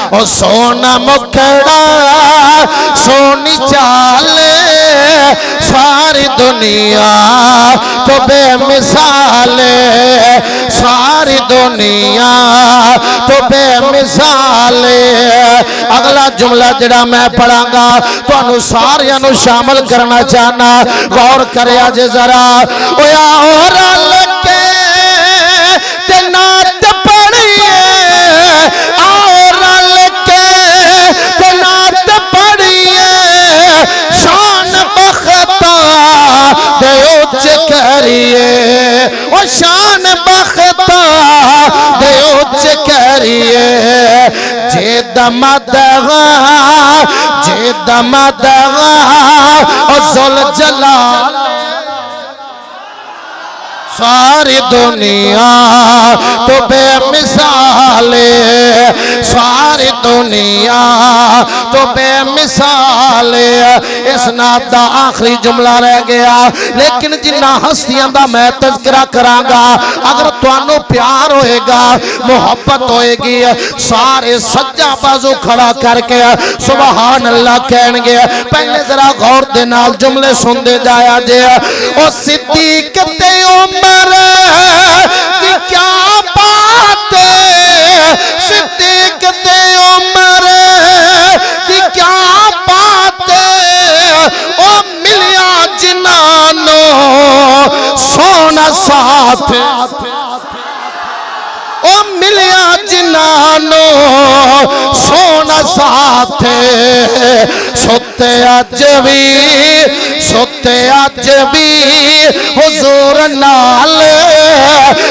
ओ सोना मुखड़ा सोनी चाल सारी दुनिया तो बेमिसाल सारी दुनिया तो बेमिसाल। अगला जुमला जड़ा मैं पढ़ांगा तुहानू सारियां नू शामिल करना चाहना, गौर करिया जे जरा। ओया और लगे ते नात पढ़िए, और लगे ते नात पढ़िए, शान बख्ता दे उच्च करिए, ओ शान बख्ता दे उच्च करिए। जे दमदगा ओ जुल जलाल सारी दुनिया तो बेमिसाल, सारी दुनिया तो बेमिसाल। इस नात दा आखिरी जुमला रह गया, लेकिन जिन्ना हस्तियां दा मैं तज़किरा करांगा, अगर तुहानू प्यार होएगा, मुहब्बत होएगी, सारे सज्जा बाजू खड़ा करके सुभान अल्लाह कहणगे। पहले जरा गौर दे नाल जुमले सुनदे जाया जे। ओ सिद्दीक ते उमर की क्या बात, सिद्दीक ते उमर की क्या बात, ओ मिलिया जिनानो सोना साथ, ओ मिलिया जिनानो सोना साथ। सोते अज भी हुजूर नाल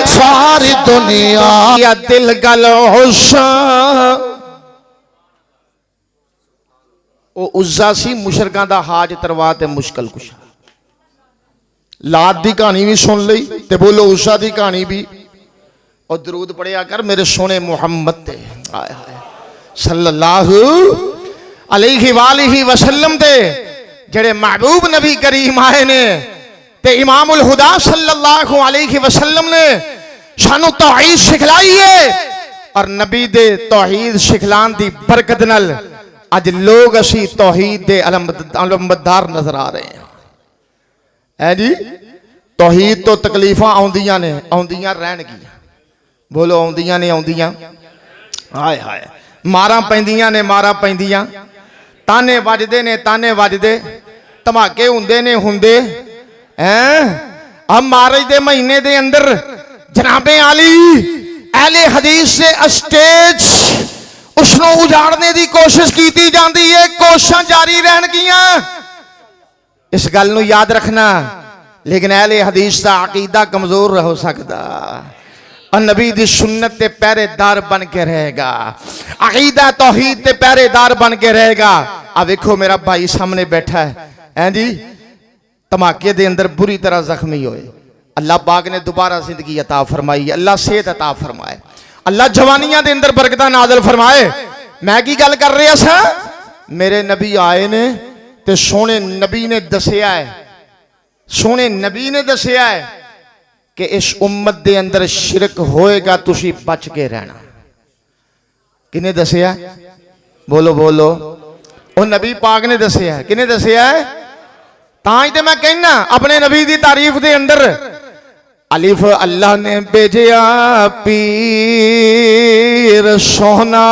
सारी दुनिया या दिल गल होशा। ओ उज़्ज़ा सी मुशरकां दा हाज तरवा ते मुश्किल कुशा। लात दी कहानी भी सुन लई ते बोलो उज़्ज़ा दी कहानी भी। और दरूद पढ़िया कर मेरे सोने मुहम्मद ते सल्लल्लाहु अलैहि वालिहि वसल्लम ते जेड़े महबूब नबी करीम आए ने ते इमामुल हुदा सल्लल्लाहु अलैहि वसल्लम ने सानू तौहीद सिखलाई है। और नबी दे तौहीद सिखलान दी बरकत नाल अज लोग असी तौहीद दे अलमदार नजर आ रहे हैं जी। तौहीद तो तकलीफां आउंदियां ने, आउंदियां रहणगियां। बोलो आउंदियां ने, आउंदियां। हाय हाय मारा पैंदियां ने, मारा पैंदियां। ताने वजदे ने, ताने वजदे। धमाके हुंदे ने, हुंदे हैं। अब मार्च दे महीने दे अंदर जनाबे आली अहले हदीस से स्टेज उसनों उजाड़ने की कोशिश की जाती है। कोशिशां जारी रहणगियां, इस गल नूं याद रखना। लेकिन अहले हदीस का अकीदा कमजोर हो सकता, और नबी दी सुन्नत ते पहरेदार बन के रहेगा। अकीदा तौहीद ते पहरेदार बन के रहेगा। आ देखो मेरा भाई सामने बैठा है जी, धमाके दे अंदर बुरी तरह जख्मी होए। अल्लाह पाक ने दोबारा जिंदगी अता फरमाई, अल्लाह सेहत अता फरमाए, अल्लाह जवानियां दे अंदर बरकतां नाज़िल फरमाए। मैं की गल कर रहा सा, मेरे नबी आए ने ते सोने नबी ने दसिया है, सोने नबी ने दसिया है कि इस उम्मत दे अंदर शिरक होएगा, तुसी बच के रहना। किने दसिया? बोलो बोलो। वो नबी पाक ने दसिया है। किने दसिया है? ताई ते मैं कहना अपने नबी दी तारीफ दे अंदर अलिफ अल्लाह ने भेजिया पीर सोना,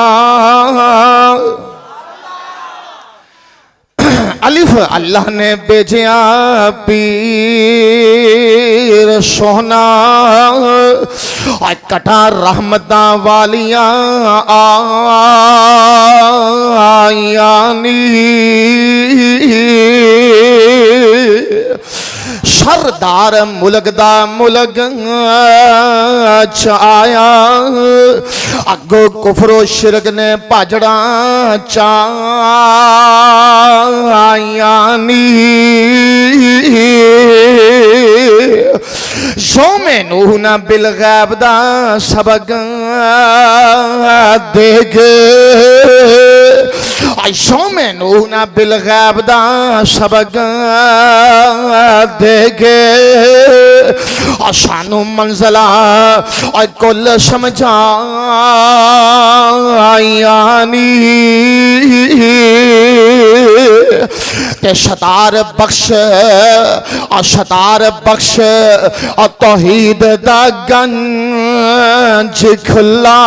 अलिफ अल्लाह ने भेजिया पीर सोना, कटा रहमतां वालियां आयानी, सरदार मुलक दा मुलक आया, अगो कुफरो शिरक ने भाजड़ा चायानी, जो मैनू न बिल गैब दा सबक देग यौमनून बिलगैब दा सबक देगे सानू मंजिला और कुल समझायानी ते शतार बख्श और तौहीद दा गंज खुला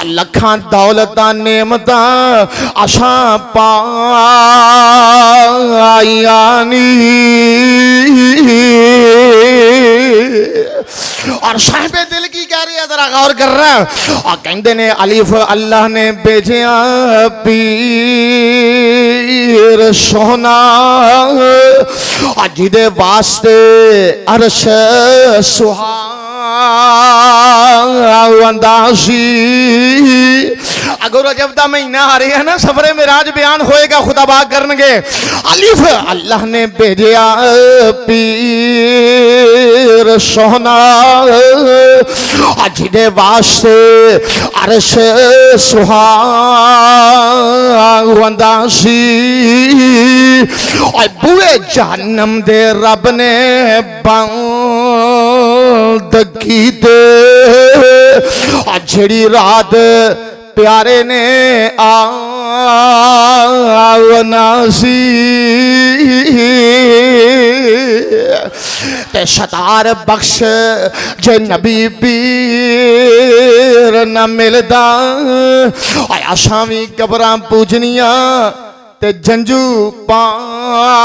लखां दौलतां नेमतां आशा पायानी और साहिबे दिल की कह रही है जरा गौर कर रहा है और कहते ने अलिफ अल्लाह ने भेजिया पीर सोना जिदे वास्ते अर्श सुहावंदासी अगर रजब दा महीना आ रहा है ना सफरे मिराज बयान होएगा खुदा बाग करनगे अलिफ अल्लाह ने भेजिया पीर सोना जिदे वास्ते अर्श सुहावंदासी और बुए जहन्नम दे रब ने बंद की दे झड़ी रात प्यारे ने आवनासी ते शतार बख्श जे नबी पीर न मिलदा आशा भी कबरां पूजनिया ते जंजू पावनासी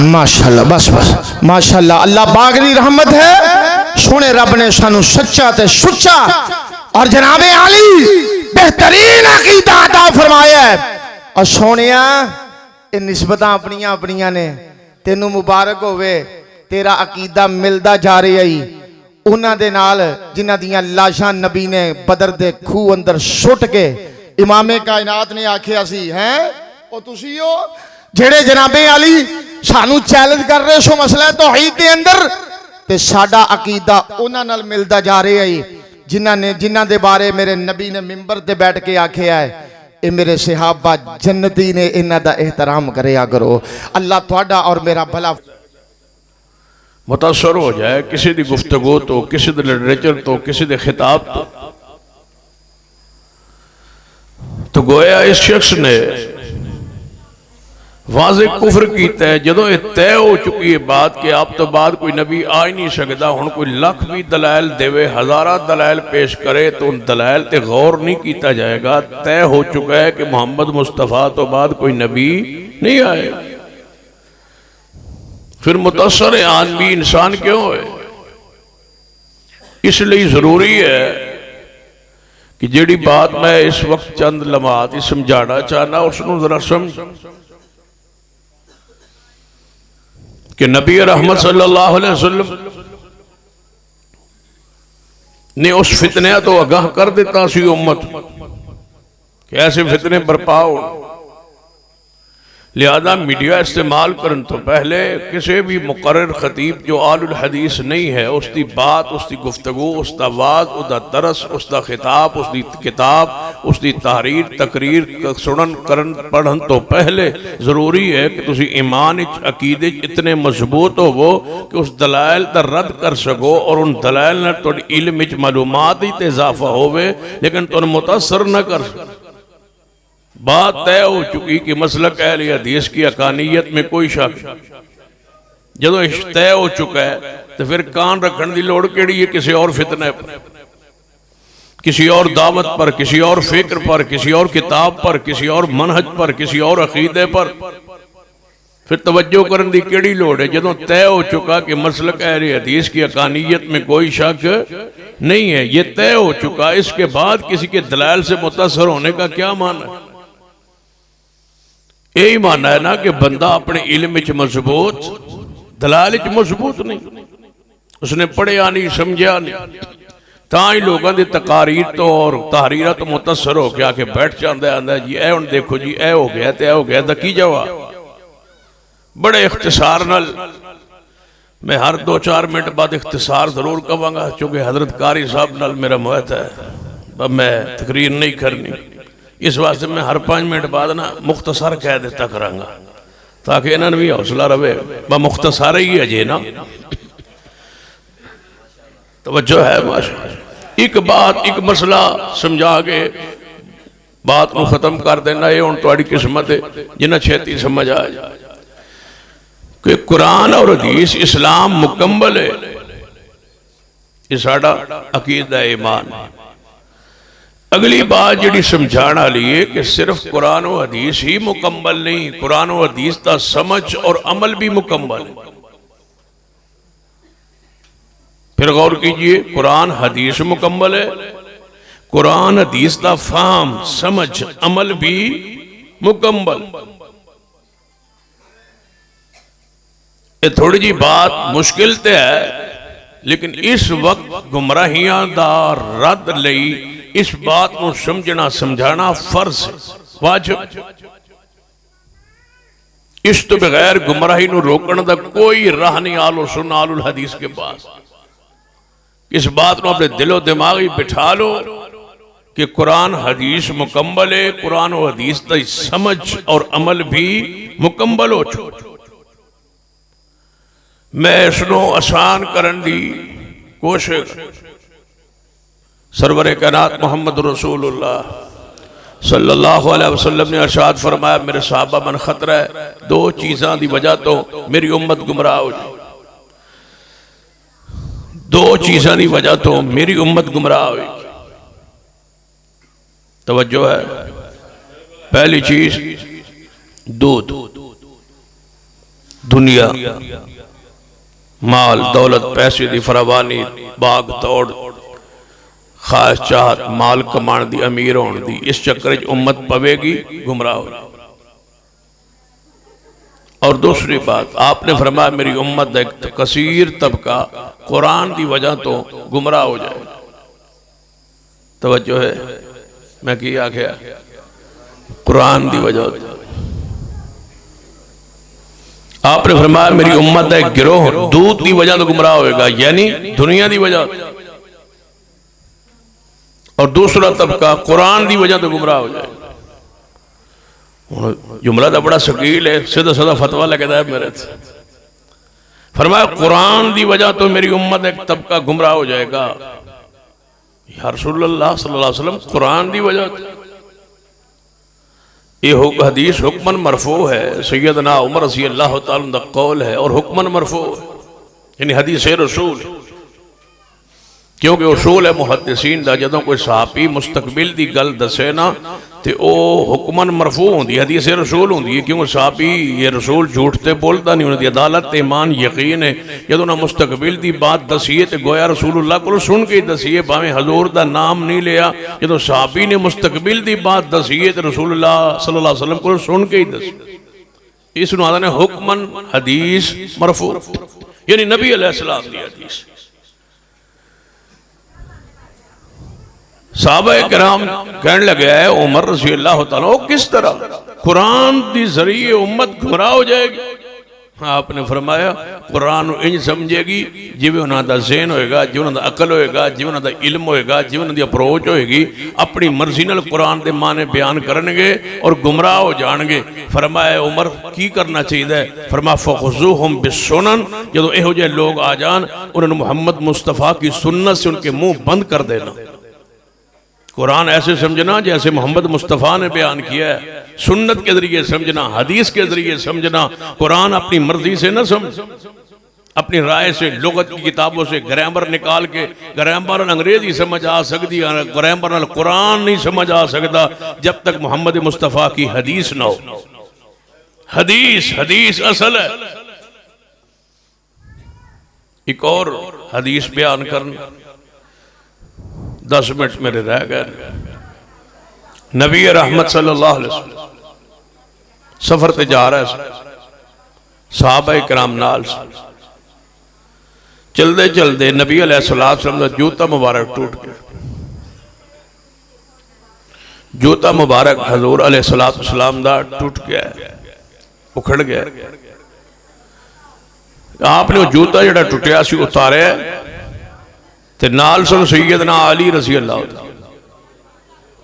माशाल्लाह बस बस माशाल्लाह अल्लाह बागरी रहमत है सोने रब ने सानू सच्चा ते सुच्चा और जनाबे आली बेहतरीन अकीदा अता फरमाया है और सोनिया ये निस्बतां अपनियां अपनियां ने तेनू मुबारक होवे तेरा अकीदा मिलदा जा रहा है उन्हां दे नाल जिन्हां दियां लाशां नबी ने बदर दे खूह अंदर सुट के इमामे कायनात ने आखिया सी हैं ओ तुसी हो जेड़े जनाबे आली सानू चैलेंज कर रहे सो मसला तौहीद दे अंदर ते साडा अकीदा उन्हां नाल मिलदा जा रहा है जिन्हां दे बारे मेरे नबी ने मिंबर ते बैठ के आखिया है ये मेरे सहाबा जन्नती ने इन्हां दा एहतराम करया करो अल्लाह तुहाडा और मेरा भला मुतासर हो जाए किसी दी गुफ्तगू तो किसी दे लिटरेचर तो किसी दे खिताब तो गोया इस शख्स ने वाज़े कुफर कीता है जदों ये तय हो चुकी है बात कि आप तो बाद कोई नबी आ ही नहीं सकता हुण कोई लख भी दलाइल देवे हज़ारा दलाइल पेश करे तो उन दलाइल ते गौर नहीं किया जाएगा तय हो चुका है कि मोहम्मद मुस्तफ़ा तो बाद कोई नबी नहीं आए फिर मुतासर आदमी इंसान क्यों है इसलिए जरूरी है कि जेड़ी बात मैं इस वक्त चंद लम्हात समझाना चाहना उसनू जरा समझ कि नबी रहमत सल्लल्लाहु अलैहि वसल्लम ने उस फितने तो आगाह कर दिता सी उम्मत कि ऐसे फितने बरपा हो लिहाजा मीडिया इस्तेमाल करने तो पहले किसी भी मुकर्रर खतीब जो आलुल हदीस नहीं है उसकी बात उसकी गुफ्तगू उसका वाज उसका दरस उसका खिताब उसकी किताब उसकी तहरीर तकरीर सुनन करन पढ़न तो पहले जरूरी है कि तुसी ईमान अकीदे इतने मजबूत होवो कि उस दलाइल का रद्द कर सको और उन दलाइल ने तुहाडी इल्म विच मालूमात ही इजाफा होवे लेकिन तुम मुतासर न कर सको बात तय हो चुकी कि मसलक अहले हदीस की हकानियत में कोई शक जदों तय हो चुका है तो फिर कान रखने की लोड़ केड़ी है किसी और फितने पर किसी और दावत पर किसी और फिक्र पर किसी और किताब पर किसी और मनहज पर किसी और अकीदे पर फिर तवज्जो करने की केड़ी लोड़ है जदों तय हो चुका कि मसलक अहले हदीस की हकानियत में कोई शक नहीं है ये तय हो चुका इसके बाद किसी के दलाइल से मुतासर होने का क्या माना है यही मानना है ना कि बंदा अपने इल्म च मजबूत, दलाल च मजबूत नहीं, उसने पढ़िया नहीं, समझा नहीं, तां ही लोगों की तकारीर तो और तहरीर तो मुतसर हो के आके बैठ जाता है, आंदा जी ए हुण देखो जी ए हो गया तो ए हो गया, तो की जवाब। बड़े इख्तिसार नाल मैं हर 2-4 मिनट बाद इख्तिसार जरूर कहांगा, चूंकि हजरत कारी साहब नाल मेरा मुहत है, अब मैं तकरीर नहीं करनी, इस वास्ते मैं हर 5 मिनट बाद ना मुख्तसर कह देता करांगा, ताकि इन्होंने भी हौसला रहे। मैं मुख्तसर ही अजे ना, तवज्जो है माशा। एक बात एक मसला समझा के बात को खत्म कर देना, ये हुण तुहाडी किस्मत है जिन्ना छेती समझ आ जाए कि कुरान और हदीस इस्लाम मुकम्मल है, ये साडा अकीदा ईमान। अगली बात जी समझाने वाली है कि सिर्फ कुरान और हदीस ही मुकम्मल नहीं, कुरान और हदीस का समझ और अमल भी मुकम्मल है। फिर गौर कीजिए, कुरान हदीस मुकम्मल है, कुरान हदीस का फाहम समझ अमल भी मुकम्मल। ये थोड़ी जी बात मुश्किल तो है, लेकिन इस वक्त गुमराहियां दा रद्द लई इस बात को समझना समझाना फर्ज है, वाजिब। इस तो बगैर गुमराही को रोकने का कोई राह नहीं आलो सुन आलुल हदीस के पास। इस बात को अपने दिलो दिमाग ही बिठा लो कि कुरान हदीस मुकम्मल है, कुरान और हदीस की समझ और अमल भी मुकम्मल हो चुका। मैं इसको आसान करने की कोशिश, सरवर कायनात मोहम्मद रसूलुल्लाह सल्लल्लाहु अलैहि वसल्लम ने इरशाद फरमाया, मेरे सहाबा मन खतरा है, 2 चीज़ों की वजह तो मेरी उम्मत गुमराह हो जाए, 2 चीज़ों की वजह तो मेरी उम्मत गुमराह हो। तवज्जो है, पहली चीज दूध, दुनिया, माल दौलत, पैसे की फरावानी, बाग तोड़, खास चाहत, माल कमाने की, अमीर होने की, इस चक्कर उम्मत पवेगी, गुमराह हो। और दूसरी बात आपने फरमाया, मेरी उम्मत का एक कसीर तबका कुरान की वजह तो गुमराह हो जाए। तवज्जो है, मैं की आख्या, कुरान की वजह। आपने फरमाया मेरी उम्मत का एक गिरोह दूध की वजह तो गुमराह होएगा, यानी दुनिया की वजह, और दूसरा तबका कुरान की वजह तो गुमराह हो जाए। जुमला तो बड़ा शकील है, सीधा सीधा फतवा लगता है मेरे से। फरमाया कुरान की वजह तो मेरी उम्मत एक तबका गुमराह हो जाएगा। या रसूलुल्लाह सल्लल्लाहु अलैहि वसल्लम, कुरान की वजह? ये हदीस हुक्मन मरफू है, सैयदना उमर रज़ी अल्लाह तआला अन्हु दा कौल है, और हुक्मन मरफू यानी हदीस रसूल, क्योंकि उसूल है मुहद्दिसीन दा, जदों कोई सहाबी मुस्तकबिल की गल दसे ना तो वह हुक्मन मरफू होंदी, हदीस रसूल होंदी है, क्योंकि सहाबी ये रसूल झूठ ते बोलता नहीं, उन्होंने अदालत ईमान यकीन है। जदों उन्हें मुस्तकबिल की बात दसी है तो गोया रसूलुल्लाह को सुन के दसी है, भावें हजूर का नाम नहीं लिया। जदों सहाबी ने मुस्तकबिल की बात दसी है तो रसूलुल्लाह सल्लल्लाहु अलैहि वसल्लम को सुन के ही दसी। इस ने हुक्मन हदीस मरफू, यानी नबी अलैहिस्सलाम की हदीस। साहबा किराम कहने लगे है उमर रज़ी अल्लाह तआला, किस तरह कुरान के जरिए उम्मत गुमराह हो जाएगी? आपने फरमाया कुरान इंज समझेगी जिवें उन्होंने ज़हन होएगा, जिवें उन्होंने अकल होएगा, जिवें उन्होंने इल्म होएगा, जिवें उन्होंने अप्रोच होएगी, अपनी मर्जी नाल कुरान के माने बयान करनगे और गुमराह हो जाएंगे। फरमाया उमर की करना चाहिए? फरमाया फखुज़ूहुम बिस्सुनन, जदों इहो जिहे लोग आ जान उन्होंने मुहम्मद मुस्तफ़ा की सुन्नत से उनके मुंह बंद कर देना। कुरान ऐसे समझना जैसे मोहम्मद मुस्तफ़ा ने बयान किया है, सुन्नत के जरिए समझना, हदीस के जरिए समझना। कुरान अपनी मर्जी से न समझ, अपनी राय से, लुगत की किताबों से ग्रामर निकाल के, ग्रामर अंग्रेजी समझ आ सकती है, ग्रामर कुरान नहीं समझ आ सकता जब तक मोहम्मद मुस्तफ़ा की हदीस न हो। हदीस हदीस असल है। एक और हदीस बयान करना, 10 मिनट मेरे रह गए। नबी रहमत सल्लल्लाहु अलैहि वसल्लम सफर ते जा रहा है, सहाबा इकराम नाल चलते चलते नबी अलैहिस्सलाम का जूता मुबारक टूट गया। जूता मुबारक हजूर अलैहिस्सलाम दा टूट गया, उखड़ गया। आपने वो जूता जिहड़ा टुटिया सी उतारिया ते नाल सन सैयदना अली रज़ी अल्लाह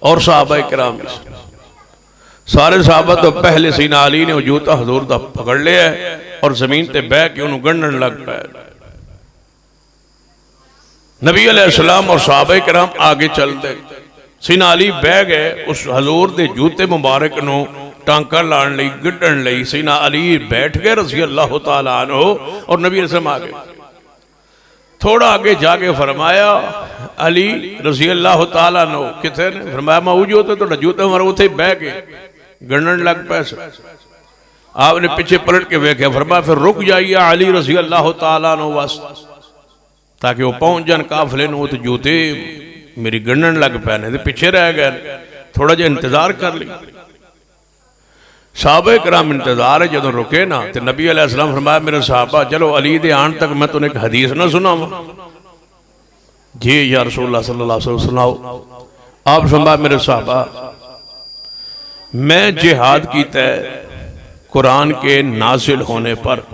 और सहाबा इकराम। सारे सहाबा तो पहले सीना अली ने वो जूता हजूर दा पकड़ लिया और जमीन ते बह के उन्होंने गंढन लग पाया। नबी अलैहिस्सलाम और सहाबा इकराम आगे चलते, सीना अली बह गए उस हजूर दे जूते मुबारक नू टांका लाने लई गड्ढण लई। सीना अली बैठ गए रज़ी अल्लाह तआला अन्हु और नबी अलैहिस्सलाम आ गए। थोड़ा आगे जाके फरमाया अली रज़ी अल्लाह तआला अन्हु किथे ने? फरमाया मैं वो जूते तो जूते मारे उथे बह के गंढण लग पाए। आपने पीछे पलट के वेख्या, फरमाया फिर रुक जाइए अली रज़ी अल्लाह तआला अन्हु वास्ते, ताकि वो पहुंच जान काफिले नूं। तो जूते मेरी गंढण लग पैने ते पिछे रह गए, थोड़ा जिहा इंतजार कर ली। सहाबा इकराम इंतजार है जदों रुके ना तो नबी अलैहिस्सलाम फरमाया मेरे सहाबा चलो अली दे आन तक मैं तुम्हें एक हदीस ना सुनावां। जी या रसूलुल्लाह सल्लल्लाहु अलैहि वसल्लम सुनाओ। आप फरमाया मेरे सहाबा मैं जिहाद कीता है कुरान के नाजिल होने पर,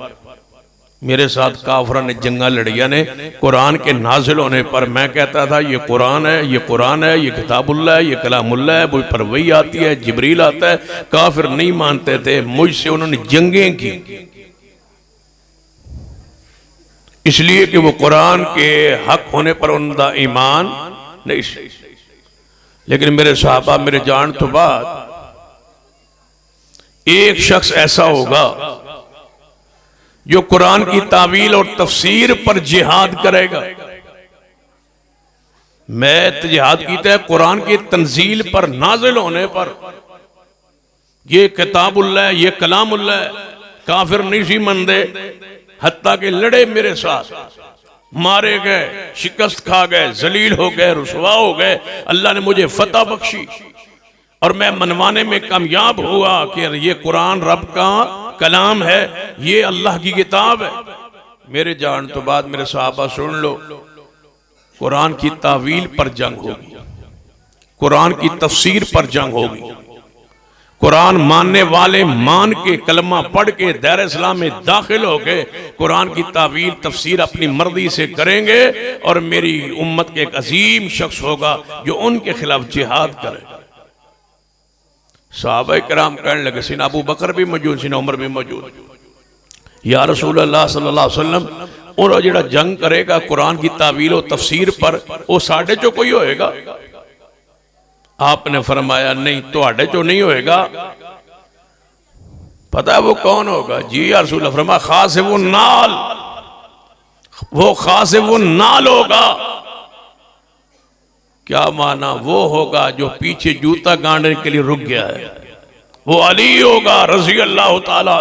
मेरे साथ काफरा ने जंगा लड़िया ने कुरान के नाजिल होने पर। मैं कहता था ये कुरान है, ये कुरान है, ये किताबुल्लाह है, ये कलामुल्लाह है। वो पर वही आती है, जिब्रील आता है। काफिर नहीं मानते थे, मुझसे उन्होंने जंगें की इसलिए कि वो कुरान के हक होने पर उनका ईमान नहीं। लेकिन मेरे सहाबा मेरे जान तो बाद एक शख्स ऐसा होगा जो कुरान की तावील और तफसीर पर जिहाद करेगा। मैं तो जिहाद कीता है कुरान की तंजील पर नाजिल होने पर। ये किताबुल्लाह, ये कलामुल्लाह। काफिर नहीं सी मनदे, हत्ता के लड़े मेरे साथ, मारे गए, शिकस्त खा गए, जलील हो गए, रुसवा हो गए। अल्लाह ने मुझे फतह बख्शी और मैं मनवाने में कामयाब हुआ कि ये कुरान रब का कलाम है, ये अल्लाह की किताब है। मेरे जान तो बाद मेरे सहाबा सुन लो, कुरान की तावील पर जंग होगी, कुरान की तफसीर पर जंग होगी। कुरान मानने वाले मान के कलमा पढ़ के दायरे इस्लाम में दाखिल हो गए, कुरान की तावील तफसीर अपनी मर्जी से करेंगे और मेरी उम्मत के एक अजीम शख्स होगा जो उनके खिलाफ जिहाद करेगा। सहाबा इकराम कहने लगे, सीना अबू बकर भी मौजूद, सीना उमर भी मौजूद, या रसूल अल्लाह सल्लल्लाहु अलैहि वसल्लम और जिहड़ा जंग करेगा कुरान की तावील और तफसीर पर वो साढ़े चो कोई होएगा? आपने फरमाया नहीं, तुहाडे चो नहीं होएगा। पता है वो कौन होगा? जी या रसूल। फरमाया खास है वो नाल, वो खास है वो नाल होगा। क्या माना? वो होगा जो पीछे जूता गांडने के लिए रुक गया है, वो अली होगा रज़ी अल्लाह ताला।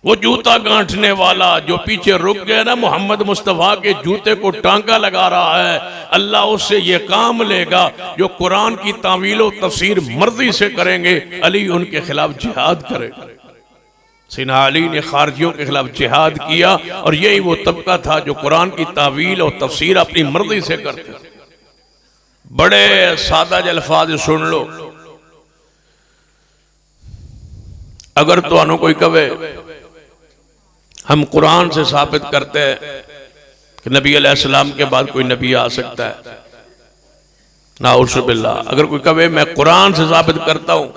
वो जूता गांठने वाला जो पीछे रुक गया ना, मोहम्मद मुस्तफ़ा के जूते को टांका लगा रहा है, अल्लाह उससे ये काम लेगा जो कुरान की तावील और तफसीर मर्जी से करेंगे, अली उनके खिलाफ जिहाद करेगा। सीना अली ने खारजियों के खिलाफ जिहाद किया और यही वो तबका था जो कुरान की तावील और तफसीर अपनी मर्जी से करते। बड़े सादा अल्फाज सुन लो, अगर तो कोई कहे हम कुरान से साबित करते हैं कि नबी अलैहिस्सलाम के बाद कोई नबी आ सकता है, नाउज़ु बिल्लाह। अगर कोई कहे मैं कुरान से साबित करता हूं,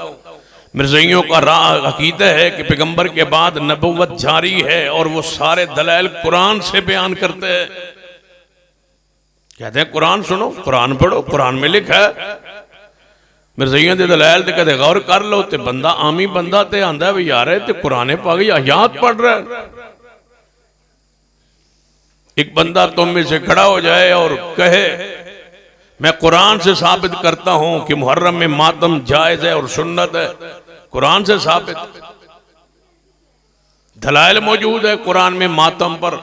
मिर्ज़इयों का अकीदा है कि पैगंबर के बाद नबुव्वत जारी है और वो सारे दलाइल कुरान से बयान करते हैं। कहते हैं कुरान सुनो, कुरान पढ़ो, कुरान में लिखा है। मिर्ज़इयों के दलाइल ते कदे गौर कर लो ते बंदा आमी बंदा ते आंदा भी यार है ते कुरान पाक आयात पढ़ रहा है। एक बंदा तुम में से खड़ा हो जाए और कहे मैं कुरान से साबित करता हूं कि मुहर्रम में मातम जायज है और सुन्नत है, कुरान से साबित, दलाइल मौजूद है कुरान में मातम पर,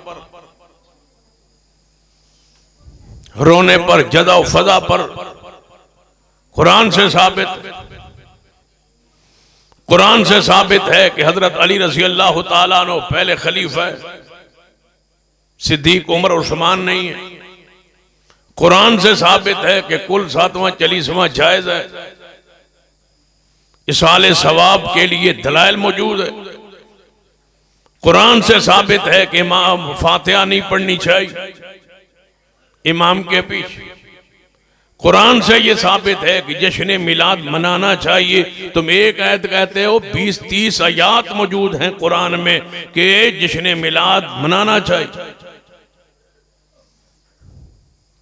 रोने पर, जदा फजा पर, कुरान से साबित। कुरान से साबित है कि हजरत अली रज़ी अल्लाह ताला अन्हु पहले खलीफा है, सिद्दीक उमर उस्मान नहीं है। कुरान से साबित है कि कुल 7वां 40वां जायज है। इसाले सवाब के लिए दलाइल मौजूद है। कुरान से साबित है कि इमाम फातिहा नहीं पढ़नी चाहिए इमाम के पीछे। कुरान से यह साबित है कि जश्न मिलाद मनाना चाहिए। तुम एक आयत कहते हो, 20-30 आयात मौजूद हैं कुरान में कि जश्न मिलाद मनाना चाहिए।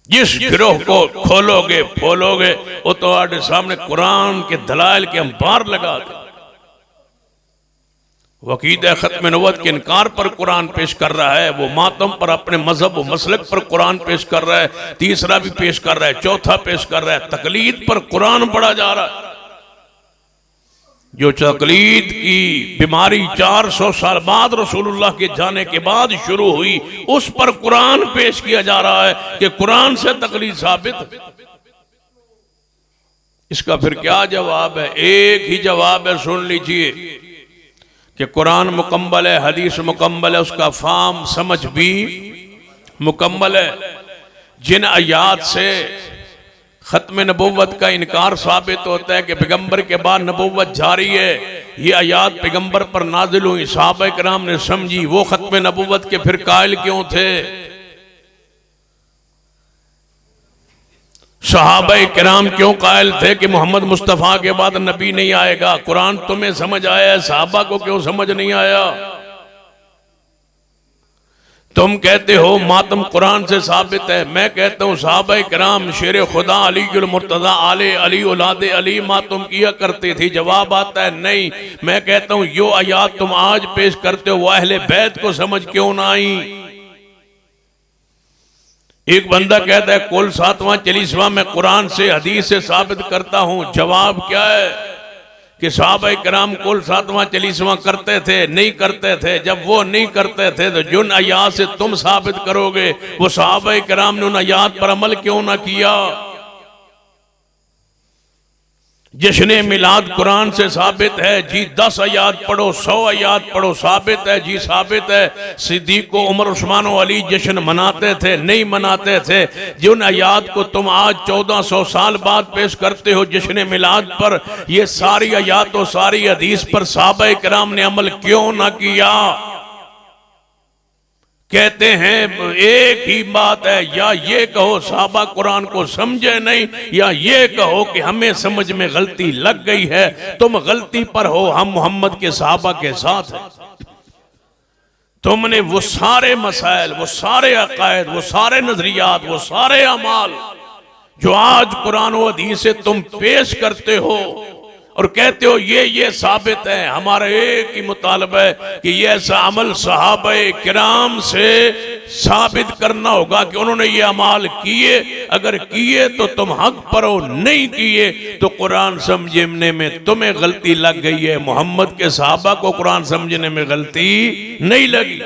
जिस गिरोह को खोलोगे फोलोगे वो तो आपके सामने कुरान के दलाइल के अंबार लगा दे। वकीद खत्म नबूवत के इनकार पर कुरान पेश कर रहा है, वो मातम पर अपने मजहब व मसलक पर कुरान पेश कर रहा है, तीसरा भी पेश कर रहा है, चौथा पेश कर रहा है। तकलीद पर कुरान पढ़ा जा रहा है। जो तकलीद की बीमारी 400 साल बाद रसूलुल्लाह के जाने के बाद शुरू हुई, उस पर कुरान पेश किया जा रहा है कि कुरान से तकलीद साबित। इसका फिर क्या जवाब है? एक ही जवाब है, सुन लीजिए कि कुरान मुकम्मल है, हदीस मुकम्मल है, उसका फाहम समझ भी मुकम्मल है। जिन आयात से खत्म नबुव्वत का इनकार साबित होता है कि पैगंबर के बाद नबुव्वत जारी है, ये आयात पैगंबर पर नाजिल हुई, सहाबा किराम ने समझी, वो खत्म नबुव्वत के फिर कायल क्यों थे? सहाबा किराम क्यों कायल थे कि मोहम्मद मुस्तफ़ा के बाद नबी नहीं आएगा? कुरान तुम्हें समझ आया, सहाबा को क्यों समझ नहीं आया? तुम कहते हो मातम कुरान से साबित है, मैं कहता हूँ सहाबा किराम शेर खुदा अलीउल मुर्तज़ा आले अली औलाद अली मातम किया करते थे। जवाब आता है नहीं। मैं कहता हूँ यो आयात तुम आज पेश करते हो, वो अहले बैत को समझ क्यों ना आई? एक बंदा कहता है कुल 7वां 40वां मैं कुरान से हदीस से साबित करता हूँ। जवाब क्या है कि सहाबा किराम कुल 7वां 40वां करते थे, नहीं करते थे। जब वो नहीं करते थे तो जिन आयात से तुम साबित करोगे वो सहाबा किराम ने उन आयात पर अमल क्यों ना किया? जश्न मिलाद कुरान से साबित है जी, 10 आयात पढ़ो, 100 आयात पढ़ो, साबित है जी, साबित है। सिद्दीक उमर उस्मान अली जश्न मनाते थे, नहीं मनाते थे। जिन आयात को तुम आज 1400 साल बाद पेश करते हो जश्न मिलाद पर, ये सारी आयात और सारी हदीस पर सहाबा किराम ने अमल क्यों ना किया? कहते हैं एक ही बात है, या ये कहो सहाबा कुरान को समझे नहीं, या ये कहो कि हमें समझ में गलती लग गई है। तुम गलती पर हो, हम मोहम्मद के सहाबा के साथ हैं। तुमने वो सारे मसाइल, वो सारे अकायद, वो सारे नजरियात, वो सारे अमाल जो आज कुरान और हदीस से तुम पेश करते हो और कहते हो ये साबित है, हमारा एक ही मुतालबा है कि ये ऐसा अमल सहाबा किराम से साबित करना होगा कि उन्होंने ये अमाल किए। अगर किए तो तुम हक पर हो, नहीं किए तो कुरान समझने में तुम्हें गलती लग गई है। मोहम्मद के सहाबा को कुरान समझने में गलती नहीं लगी।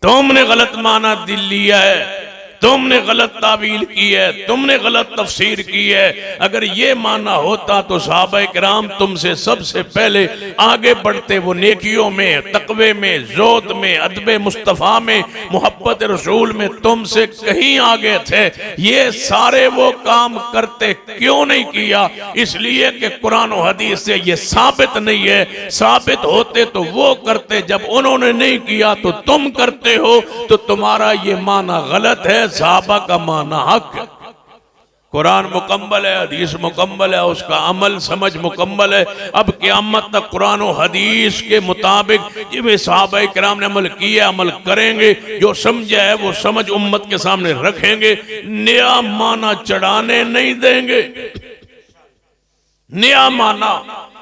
तुमने गलत माना दिल लिया है, तुमने गलत तावील की है, तुमने गलत तफसीर की है। अगर ये माना होता तो सहाबा किराम तुमसे सबसे पहले आगे बढ़ते, वो नेकियों में, तकवे में, जोत में, अदबे मुस्तफ़ा में, मोहब्बत रसूल में तुमसे कहीं आगे थे। ये सारे वो काम करते, क्यों नहीं किया? इसलिए कि कुरान और हदीस से ये साबित नहीं है। साबित होते तो वो करते, जब उन्होंने नहीं किया तो तुम करते हो, तो तुम्हारा ये माना गलत है, सहाबा का माना हक है। कुरान मुकम्मल है, हदीस मुकम्मल है, उसका अमल समझ मुकम्मल है। अब क़यामत तक कुरान और हदीस के मुताबिक जिन्हें सहाबा किराम ने अमल किया, अमल करेंगे। जो समझा है वो समझ उम्मत के सामने रखेंगे, नया माना चढ़ाने नहीं देंगे। नया माना,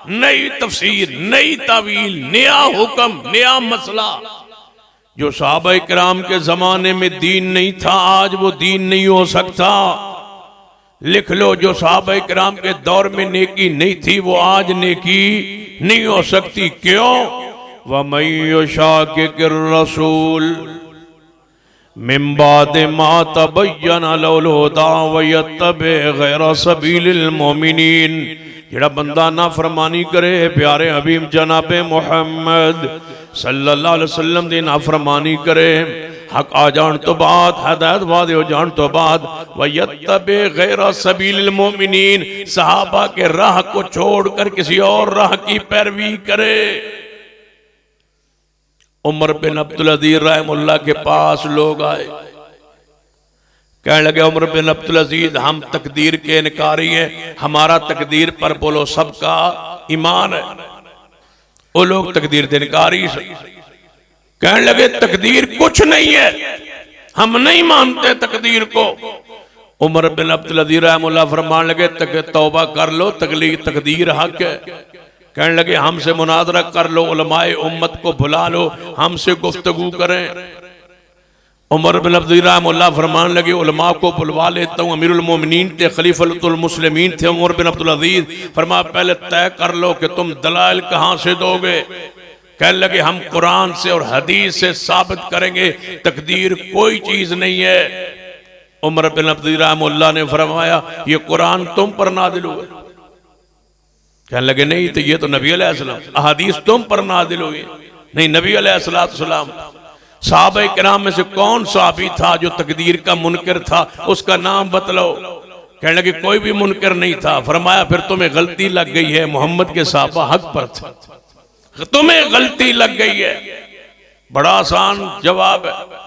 नई तफसीर, नई तावील, नया हुक्म, नया मसला। जो सहाबा किराम के जमाने में दीन नहीं था, आज वो दीन नहीं हो सकता। लिख लो, जो सहाबा किराम के दौर में नेकी नहीं थी, वो आज नेकी नहीं हो सकती। क्यों? वमन युशाकिकिर रसूल मिन बाद मा तबय्यन लहुल हुदा व यत्तबि गैर सबीलिल मोमिनीन, जेड़ा बंदा ना फरमानी करे प्यारे हबीब जनाबे मुहम्मद सल्लल्लाहु अलैहि वसल्लम दी ना फरमानी करे, हक आ जान तो बाद, हदायत वादे हो जान तो बाद, व यत्तबि गैर सबीलिल मोमिनीन, सहाबा के राह को छोड़कर किसी और राह की पैरवी करे। उमर बिन अब्दुल अजीज रहमुल्लाह के पास लोग आए, कहने लगे उमर बिन अब्दुल अजीज हम तकदीर के इनकारी हैं, हमारा तकदीर पर बोलो सबका ईमान है। वो लोग तकदीर के इनकारी से कहने लगे तकदीर कुछ नहीं है, हम नहीं मानते तकदीर को। उमर बिन अब्दुल अजीज रहमुल्लाह फरमान लगे तौबा कर लो, तकदीर हक है। कहने लगे हमसे मुनाजरा कर लो, उलमाए उम्मत को बुला लो, हमसे गुफ्तगू करें। उमर बिन अब्दुल रहमुल्लाह फरमान लगे उलमा को बुलवा लेता हूँ। अमीरुल मोमिनीन थे, खलीफतुल मुस्लिमीन थे उमर बिन अब्दुल अजीज। फरमा पहले तय कर लो कि तुम दलाइल कहाँ से दोगे। कहने लगे हम कुरान से और हदीस से साबित करेंगे तकदीर कोई चीज नहीं है। उमर बिन अब्दुल रहमुल्लाह ने फरमाया ये कुरान तुम पर नाज़िल हुआ। कहने लगे नहीं तो ये तो नबी अलैहिस्सलाम, अहादीस तुम पर नाज़िल हुई। नहीं, नबी अलैहिस्सलाम। सहाबा किराम में से कौन सहाबी था जो तकदीर का मुनकर था, उसका नाम बतलाओ। कहने लगे कोई भी मुनकर नहीं था। फरमाया फिर तुम्हें गलती लग गई है, मोहम्मद के सहाबा हक पर थे, तुम्हें गलती लग गई है। बड़ा आसान जवाब है।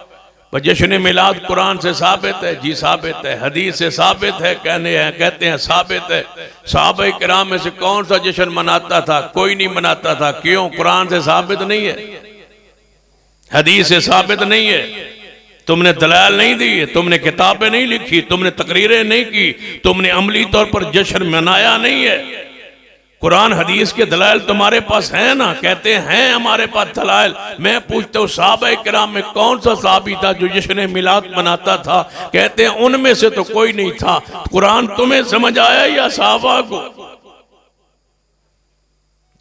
जश्न मिलाद कुरान से साबित है, जी साबित है। हदीस से साबित है, कहते हैं साबित है। सहाबा किराम में से कौन सा जश्न मनाता था? कोई नहीं मनाता था। क्यों? कुरान से साबित नहीं है, हदीस से साबित नहीं है। तुमने दलाल नहीं दी, तुमने किताबें नहीं लिखी, तुमने तकरीरें नहीं की, तुमने अमली तौर पर जश्न मनाया नहीं है। कुरान हदीस के दलाइल तुम्हारे पास है ना? कहते हैं हमारे पास दलाइल। मैं पूछता हूँ सहाबा किराम में कौन सा सहाबी था जो जश्न मिलाद मनाता था? कहते हैं उनमें से तो कोई नहीं था। कुरान तुम्हें समझ आया या सहाबा को?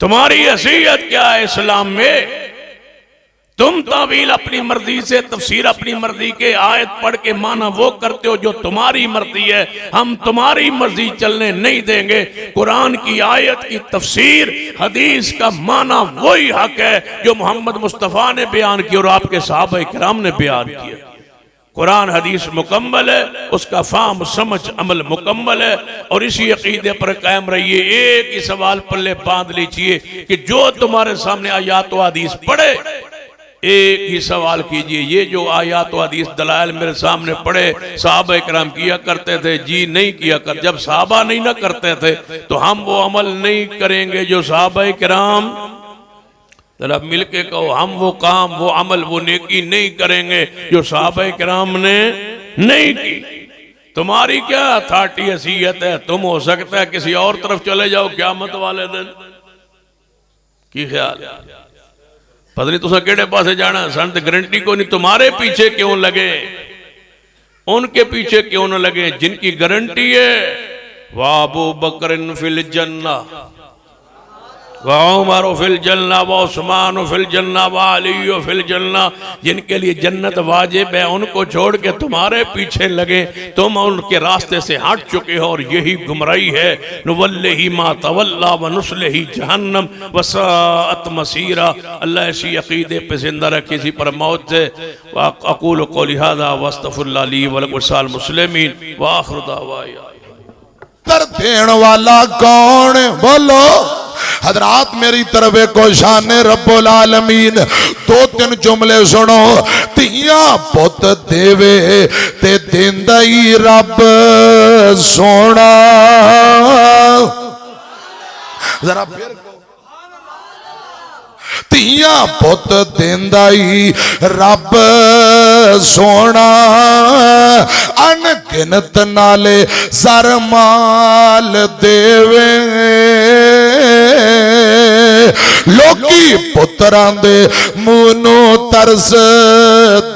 तुम्हारी हैसियत क्या है इस्लाम में? तुम तावील अपनी मर्जी से, तफसीर अपनी मर्जी के, आयत पढ़ के माना वो करते हो जो तुम्हारी मर्जी है। हम तुम्हारी मर्जी चलने नहीं देंगे। कुरान की आयत की तफसीर, हदीस का माना वही हक है जो मोहम्मद मुस्तफ़ा ने बयान किया और आपके सहाबा किराम ने बयान किया। कुरान हदीस मुकम्मल है, उसका फाहम समझ अमल मुकम्मल है। और इसी अकीदे पर कायम रहिए। एक ही सवाल पल्ले बांध लीजिए कि जो तुम्हारे सामने आयात व हदीस पढ़े, एक ही सवाल कीजिए, ये जो आयात व हदीस दलाइल मेरे सामने पड़े सहाबा किराम किया करते थे? जी नहीं किया कर। जब सहाबा नहीं ना करते थे तो हम वो अमल नहीं करेंगे जो सहाबा किराम, जरा मिल के कहो, हम वो काम, वो अमल, वो नेकी नहीं करेंगे जो सहाबा किराम ने नहीं की। तुम्हारी क्या अथॉरिटी हैसियत है? तुम हो सकता है किसी और तरफ चले जाओ क़यामत वाले दिन। की ख्याल है? पता नहीं तुसा केड़े पासे जाना, सन तो गारंटी को नहीं। तुम्हारे पीछे क्यों लगे, उनके पीछे क्यों न लगे जिनकी गारंटी है। वाह अबू बकर फिल जन्ना व उमर फिल जन्ना व उस्मान फिल जन्ना व अली फिल जन्ना, जिनके लिए जन्नत वाजिब है उनको छोड़ के तुम्हारे पीछे लगे। तुम उनके रास्ते से हट चुके हो और यही गुमराही है। नुवल्लिही मा तवल्ला व नुस्लिही जहन्नम व साअत मसीरा। अल्लाह इसी अकीदे पे जिंदा रखे, इसी पर मौत से। व अक़ूलु क़ौली हाज़ा व अस्तग़फ़िरुल्लाह ली व लकुम साल मुस्लिमीन व आखिरु दअवाना। कर देण वाला कौन? बोलो हजरात मेरी तरफ को शान रब्बुल आलमीन। दो तीन जुमले सुनो। तिया पुत देवे ते देंदा ही रब सोना। जरा फिर तिया पुत देंदा ही रब सोना। अनगिनत नाले सर माल देवे। लोकी पुत्रां दे मुनो तरस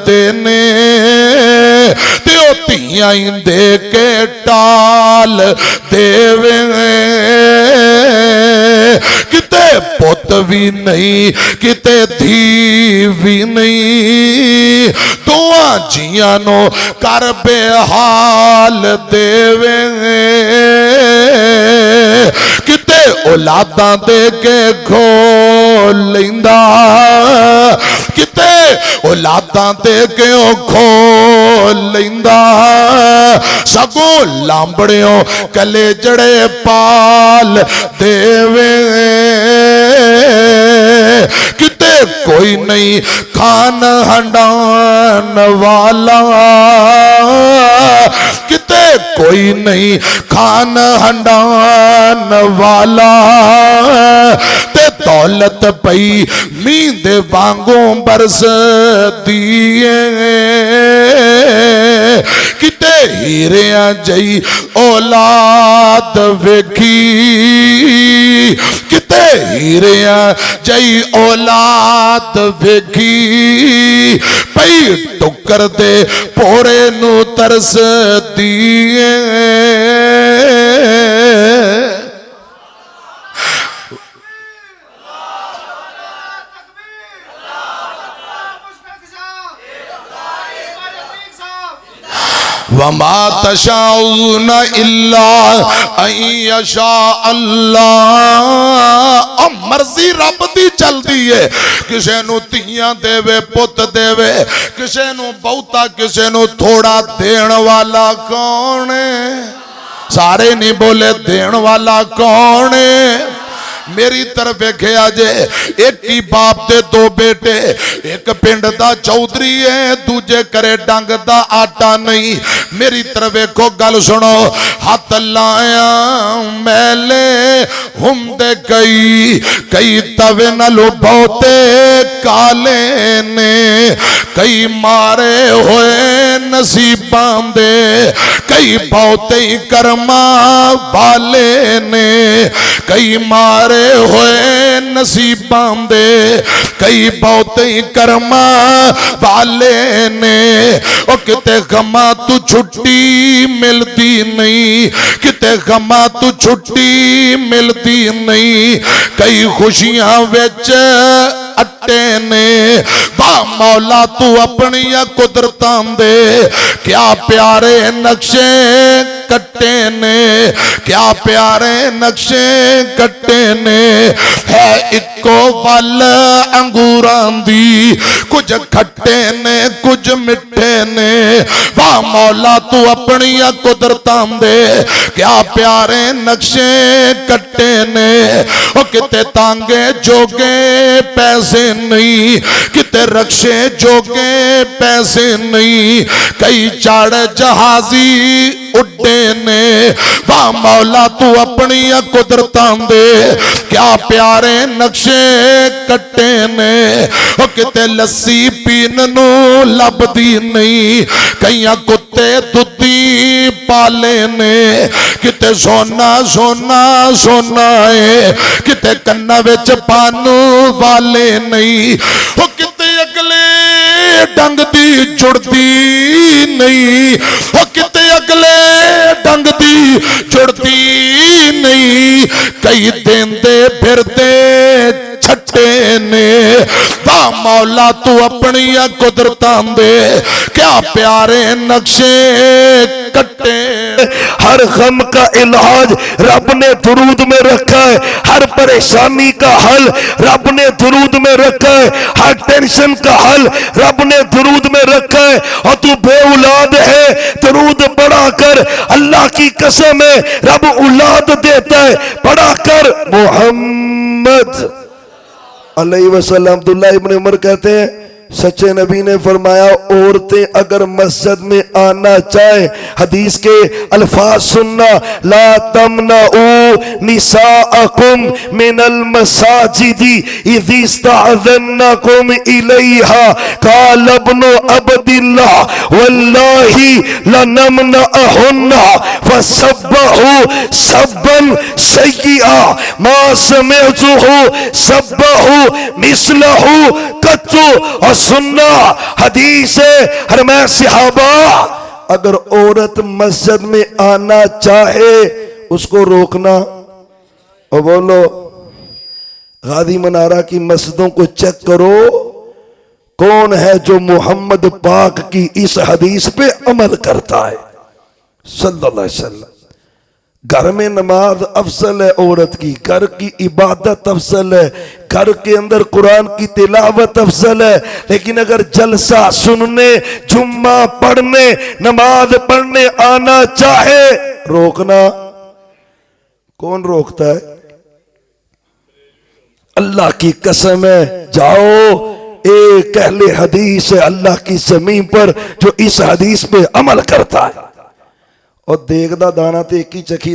देने ते ओ तियां ही दे के टाल देवे। किते पुत भी नहीं किते धी भी नहीं दोआ जियां नो कर बेहाल देवे किते औलादां दे के खोल लैंदा किते औलादां दे के खोल लैंदा सगों लांबड़ियों कले जड़े पाल देवे किते कोई नहीं खान हंडान वाला किते कोई नहीं खान हंडान वाला ते दौलत पई मींद वांगू बरस दिए किते हीरियां जई औलाद वेखी किते हीरियां जई औलाद वेखी पई टुकर दे पोरे नू तरस दिए वमा तशाऊन इल्ला अयशा अल्लाह मर्जी रब दी चलदी है किसे नू तियां देवे पुत देवे किसे नू बहुता किसे नू थोड़ा देण वाला कौन है सारे नहीं बोले देण वाला कौन है मेरी तरफ वेख्या जे एक ही बाप दे दो बेटे एक पिंड दा चौधरी है दूजे करे डंग दा आटा नहीं मेरी तरफ वेखो गल सुनो हाथ लाया मैले हुंदे कई तवे नालों बहुते काले ने कई मारे होए नसीबां दे कई बहुते कर्मा वाले ने कई मारे होए नसीबां दे कई बहुते कर्मा वाले ने ओ किते गमा तू छुट्टी मिलती नहीं किते गमा तू छुट्टी मिलती नहीं कई खुशियां विच अट्टे ने वाह मौला तू अपनी कुदरतां दे क्या प्यारे नक्शे कट्टे ने क्या प्यारे नक्शे कट्टे ने है इको वल अंगूरां दी कुछ खट्टे ने कुछ मिठे ने वाह मौला तू अपनी कुदरतां दे क्या प्यारे नक्शे कट्टे ने ओ किते तांगे जोगे पैसे नहीं किते रक्षे जोगे पैसे नहीं कई चढ़ जहाजी उड्डे ने वाह मौला तू अपनी कुदरतां दे क्या प्यारे नक्शे कट्टे ने ओ किते लस्सी पीन नू लभदी नहीं कई कुत्ते दुधी पाले ने किते सोना सोना सोना है किते कन्ना विच पानू वाले नहीं ओ किते अगले डंग दी जुड़दी नहीं ओ किते अगले डंग दी जुड़दी नहीं कई देंदे फिरदे छट्टे ने वाह मौला तू अपनी कुदरतां दे क्या प्यारे नक्शे कट्टे हर गम का इलाज रब ने दुरूद में रखा है हर परेशानी का हल रब ने दुरूद में रखा है हर टेंशन का हल रब ने दुरूद में रखा है और तू बेऔलाद है दुरूद पढ़ा कर अल्लाह की कसम है रब औलाद देता है पढ़ा कर मोहम्मद अलैहि वसल्लम। अब्दुल्लाह इब्न उमर कहते हैं सच्चे नबी ने फरमाया औरतें अगर मस्जिद में आना चाहे हदीस के अल्फाज सुनना ला तमनऊ निसाअकुम मिनल मसाजिदी इज़ इस्तअज़नकुम इलैहा क़ाल इब्नु अब्दिल्लाह वल्लाहि लनमनअहुन्ना फसब्बहु सब्बन सय्यिआ मा समिअतुहु सब्बहु मिस्लहु कत्तु और सुन्ना हदीस हर मैं सहाबा अगर औरत मस्जिद में आना चाहे उसको रोकना और बोलो गाजी मनारा की मस्जिदों को चेक करो, कौन है जो मोहम्मद पाक की इस हदीस पे अमल करता है सल्लल्लाहु अलैहि वसल्लम। घर में नमाज अफसल है औरत की, घर की इबादत अफसल है, घर के अंदर कुरान की तिलावत अफसल है, लेकिन अगर जलसा सुनने, जुम्मा पढ़ने, नमाज पढ़ने आना चाहे, रोकना कौन रोकता है? अल्लाह की कसम है, जाओ एक अहले हदीस है अल्लाह की ज़मीन पर जो इस हदीस पे अमल करता है। और देख दा दाना ते एक ही चखी दा